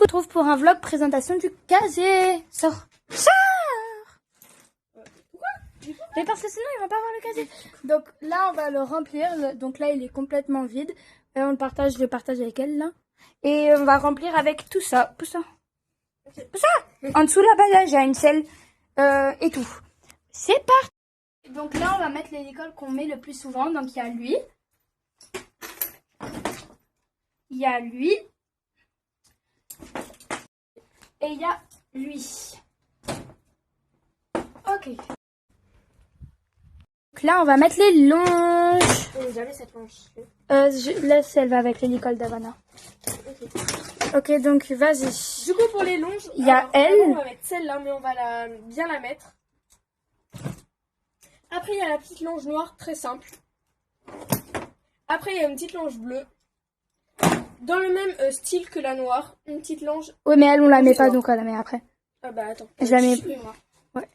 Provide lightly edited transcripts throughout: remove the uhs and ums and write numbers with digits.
on se retrouve pour un vlog présentation du casier. Sors. Mais parce que sinon ils vont pas voir le casier. Donc là on va le remplir. Donc là il est complètement vide. Et on le partage avec elle là. Et on va remplir avec tout ça. Tout ça. Tout ça. En dessous là-bas, il y a une selle et tout. C'est parti. Donc là on va mettre les licoles qu'on met le plus souvent. Donc il y a lui. Il y a lui. Et il y a lui. Ok. Donc là, on va mettre les longes. Jamais cette longe. Je laisse, elle va avec les licoles d'Havana. Ok, donc vas-y. Du coup, pour les longes, il y a elle. On va mettre celle-là, mais on va bien la mettre. Après, il y a la petite longe noire, très simple. Après, il y a une petite longe bleue. Dans le même style que la noire. Une petite longe. Oui, mais elle, on la met pas, donc on la met après. Ah bah attends. Je la mets. Ouais.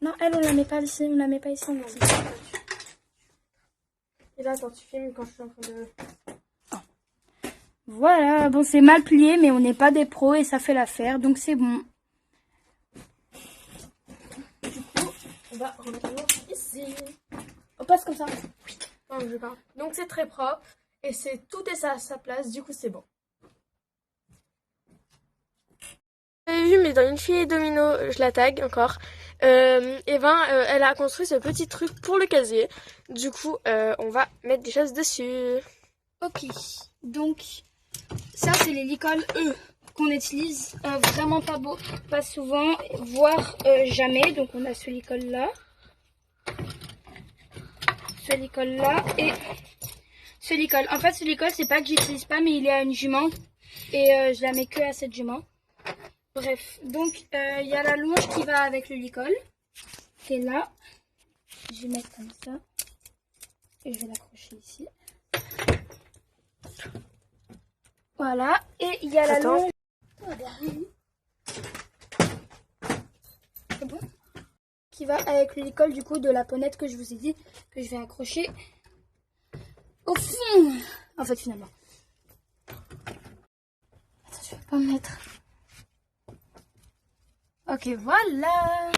Non, elle, on la met pas ici. On la met pas ici. On ici. Et là, attends, tu filmes quand je suis en train de... Voilà. Bon, c'est mal plié, mais on n'est pas des pros et ça fait l'affaire. Donc, c'est bon. Du coup, on va remettre la longe ici. On passe comme ça. Oui. Non, je parle. Donc, c'est très propre. Et tout est à sa place. Du coup, c'est bon. Vous avez vu, mais dans une fille domino, je la tag encore. Et ben, elle a construit ce petit truc pour le casier. Du coup, on va mettre des choses dessus. Ok. Donc, ça, c'est les licoles E qu'on utilise vraiment pas souvent, voire jamais. Donc, on a ce licol-là. Ce licol-là. Et ce licol. En fait, ce licol, c'est pas que j'utilise pas, mais il est à une jument. Et je la mets que à cette jument. Bref, donc il y a la longe qui va avec le licol, qui est là. Je vais mettre comme ça. Et je vais l'accrocher ici. Voilà. Et il y a la longe. C'est bon. Qui va avec le licol du coup de la ponette que je vous ai dit que je vais accrocher au fond. En fait, finalement. Attends, je vais pas me mettre. Ok, voilà.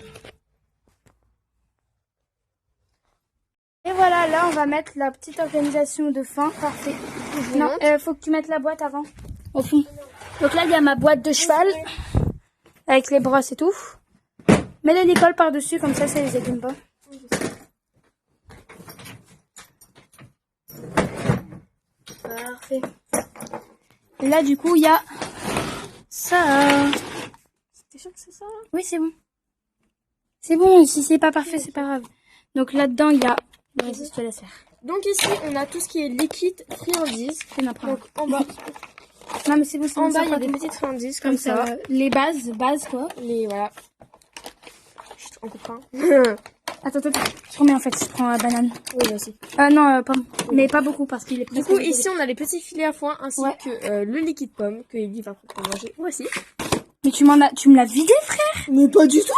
Et voilà, là, on va mettre la petite organisation de fin. Parfait. Non, faut que tu mettes la boîte avant, au fond. Donc là, il y a ma boîte de cheval, avec les brosses et tout. Mets les licoles par-dessus, comme ça les abîme pas. Parfait. Et là, du coup, il y a ça. T'es sûr que c'est ça? Oui, c'est bon. C'est bon, si c'est pas parfait, c'est pas grave. Donc là-dedans, il y a... Vas-y, je te laisse faire. Donc ici, on a tout ce qui est liquide, friandises. Donc en bas, non mais c'est bon, en bas, il y a des petites friandises comme ça. Les bases quoi. Les voilà. Chut, on coupe un. Attends, je remets en fait, je prends la banane. Oui, moi aussi. Non, pomme. Oui. Mais pas beaucoup parce qu'il est Du coup, ici, on a les petits filets à foin ainsi que le liquide pomme que Ellie va manger. Moi aussi. Mais tu me l'as vidé, frère? Mais pas du tout.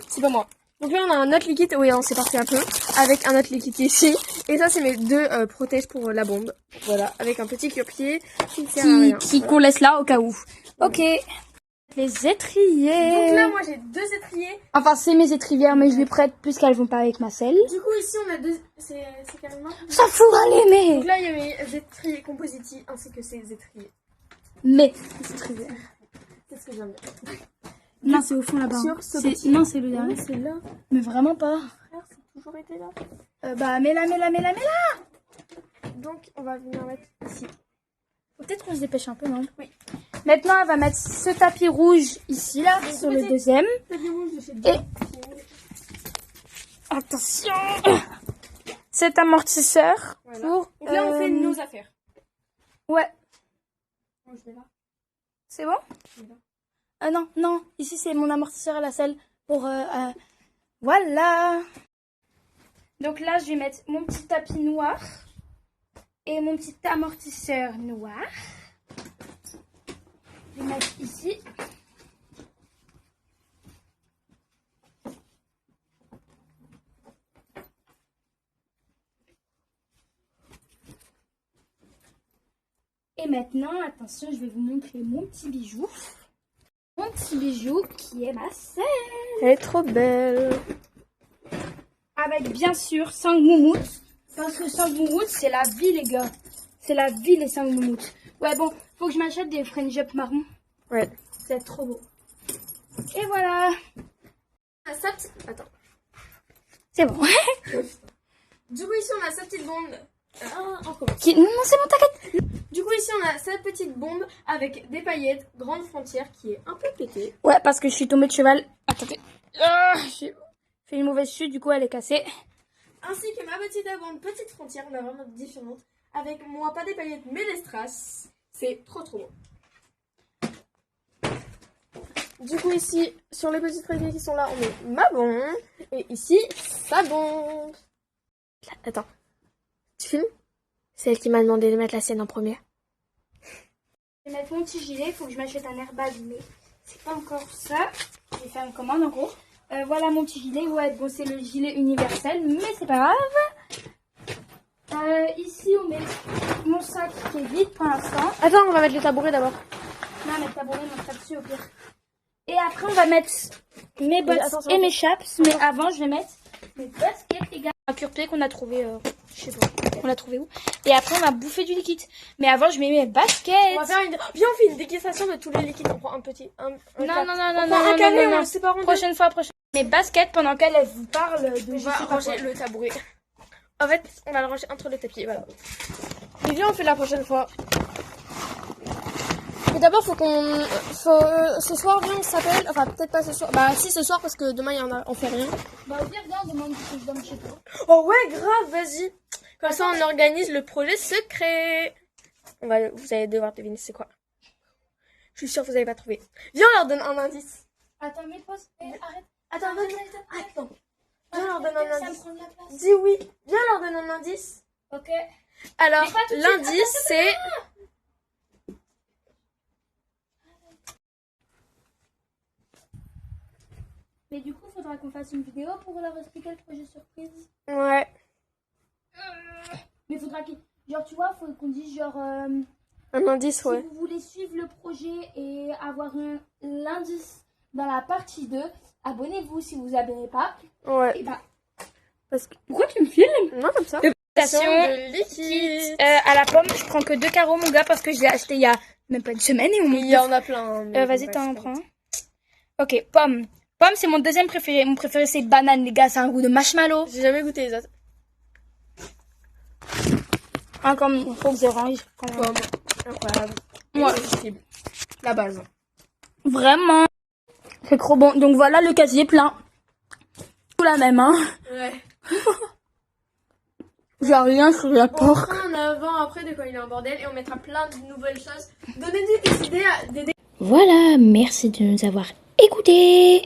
C'est pas moi. Donc là, on a un autre liquide. Oui, on s'est parti un peu. Avec un autre liquide ici. Et ça, c'est mes deux protèges pour la bombe. Voilà. Avec un petit cure-pied qui ne sert à rien. Qu'on laisse là au cas où. Ok. Les étriers. Donc là, moi, j'ai deux étriers. Enfin, c'est mes étrivières, mais je les prête puisqu'elles vont pas avec ma selle. Du coup, ici, on a deux... C'est carrément... Ça fout, allez, mais... Donc là, il y a mes étriers compositis ainsi que ces étriers. Mais... étrivières. C'est ce que j'aime bien. Non, c'est au fond là-bas. Non, c'est le dernier. C'est là. Mais vraiment pas. Frère, ça a toujours été là. Bah, mets-la. Donc, on va venir mettre ici. Peut-être qu'on se dépêche un peu, non? Oui. Maintenant, elle va mettre ce tapis rouge ici, là, sur le deuxième. Et... attention, cet amortisseur pour... Donc là, on fait nos affaires. Ouais. Moi, je vais là. C'est bon? Non. Ici, c'est mon amortisseur à la selle pour... voilà. Donc là, je vais mettre mon petit tapis noir et mon petit amortisseur noir. Je vais mettre ici. Et maintenant, attention, je vais vous montrer mon petit bijou. Mon petit bijou qui est ma selle. Elle est trop belle. Avec bien sûr 5 moumoutes. Parce que 5 moumoutes, c'est la vie, les gars. C'est la vie, les 5 moumoutes. Ouais, bon, faut que je m'achète des French up marron. Ouais. C'est trop beau. Et voilà. Attends. C'est bon. Du coup, ici, on a sa petite bombe. Encore. Non, c'est bon, t'inquiète. Du coup, ici, on a cette petite bombe avec des paillettes, grande frontière, qui est un peu pétée. Ouais, parce que je suis tombée de cheval. Attendez. J'ai fait une mauvaise chute, du coup, elle est cassée. Ainsi que ma petite bombe, petite frontière, on a vraiment différentes. Avec moi, pas des paillettes, mais des strass. C'est trop trop beau. Du coup, ici, sur les petites paillettes qui sont là, on met ma bombe. Et ici, sa bombe. Attends. Tu filmes? C'est elle qui m'a demandé de mettre la sienne en premier. Je vais mettre mon petit gilet, il faut que je m'achète un airbag, mais c'est pas encore ça. J'ai fait une commande en gros. Voilà mon petit gilet. Ouais, bon, c'est le gilet universel, mais c'est pas grave. Ici, on met mon sac qui est vide pour l'instant. Attends, on va mettre le tabouret d'abord. Non, mais le tabouret, on mettra dessus au pire. Et après, on va mettre mes bottes et mes chaps. Mais avant, je vais mettre mes baskets, les gars. Un cure-pied qu'on a trouvé, je sais pas, on l'a trouvé où. Et après, on va bouffer du liquide. Mais avant, je mets mes baskets. On va faire une... Viens, on fait une dégustation de tous les liquides. On prend un petit... Non. Un carré, on le sépare en deux. Prochaine fois. Mes baskets, pendant qu'elle vous parle de... On va ranger le tabouret. En fait, on va le ranger entre le tapis, voilà. Et viens, on fait la prochaine fois. Mais d'abord, faut qu'on... ce soir, viens, on s'appelle... Enfin, peut-être pas ce soir. Bah, si, ce soir, parce que demain, on fait rien. Bah, au pire, viens, on demande que je donne chez toi. Oh ouais, grave, vas-y. Comme ça, on organise le projet secret. Vous allez devoir deviner c'est quoi. Je suis sûre que vous n'avez pas trouvé. Viens, on leur donne un indice. Attends, mais pause. Arrête. Attends. Viens, leur donne un indice. Ça me prend de la place. Dis oui. Viens, leur donne un indice. Ok. Alors, l'indice, c'est... Mais du coup, il faudra qu'on fasse une vidéo pour leur expliquer le projet surprise. Ouais. Mais il faudra qu'il... Genre, tu vois, faut qu'on dise genre... Un indice, ouais. Si vous voulez suivre le projet et avoir l'indice dans la partie 2, abonnez-vous si vous vous abonnez pas. Ouais. Et bah... Parce que... Pourquoi tu me filmes? Non, comme ça. De liquide. À la pomme, je prends que 2 carreaux, mon gars, parce que je l'ai acheté il y a même pas une semaine. Et Il y en a plein. Vas-y, t'en prends. Ok, pomme. Pomme, c'est mon deuxième préféré. Mon préféré, c'est banane, les gars. C'est un goût de marshmallow. J'ai jamais goûté les autres. Comme rose orange. Pomme. Incroyable. Ouais. La base. Vraiment. C'est trop bon. Donc voilà, le casier plein. Tout la même, hein. Ouais. J'ai rien sur la On porte. prend en avant après de quand il est en bordel et on mettra plein de nouvelles choses. Donnez-nous des idées à... Voilà, merci de nous avoir écoutés.